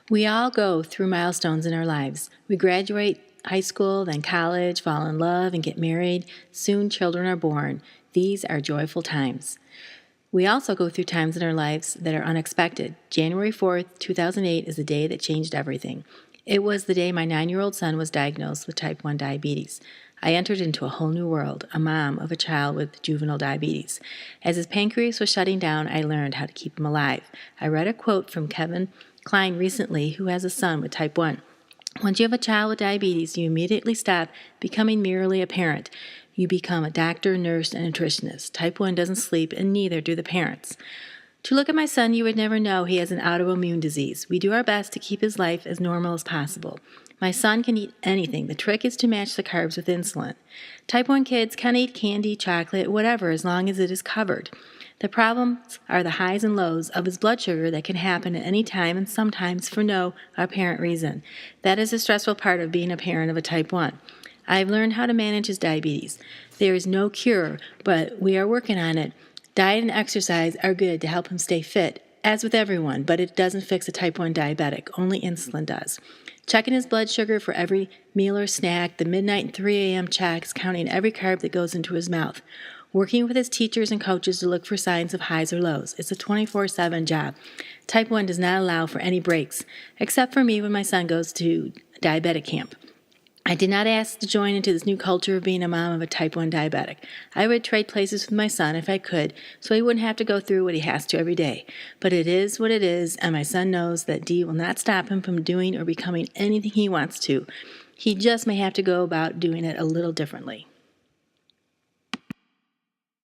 We all go through milestones in our lives. We graduate high school, then college, fall in love, and get married. Soon children are born. These are joyful times. We also go through times in our lives that are unexpected. January 4th, 2008 is the day that changed everything. It was the day my 9-year-old son was diagnosed with type 1 diabetes. I entered into a whole new world, a mom of a child with juvenile diabetes. As his pancreas was shutting down, I learned how to keep him alive. I read a quote from Kevin Klein recently, who has a son with type 1. Once you have a child with diabetes, you immediately stop becoming merely a parent. You become a doctor, nurse, and nutritionist. Type 1 doesn't sleep, and neither do the parents. To look at my son, you would never know he has an autoimmune disease. We do our best to keep his life as normal as possible. My son can eat anything. The trick is to match the carbs with insulin. Type 1 kids can eat candy, chocolate, whatever, as long as it is covered. The problems are the highs and lows of his blood sugar that can happen at any time and sometimes for no apparent reason. That is the stressful part of being a parent of a type 1. I've learned how to manage his diabetes. There is no cure, but we are working on it. Diet and exercise are good to help him stay fit, as with everyone, but it doesn't fix a type 1 diabetic. Only insulin does. Checking his blood sugar for every meal or snack, the midnight and 3 a.m. checks, counting every carb that goes into his mouth. Working with his teachers and coaches to look for signs of highs or lows. It's a 24/7 job. Type 1 does not allow for any breaks, except for me when my son goes to diabetic camp. I did not ask to join into this new culture of being a mom of a type 1 diabetic. I would trade places with my son if I could, so he wouldn't have to go through what he has to every day. But it is what it is, and my son knows that Dee will not stop him from doing or becoming anything he wants to. He just may have to go about doing it a little differently.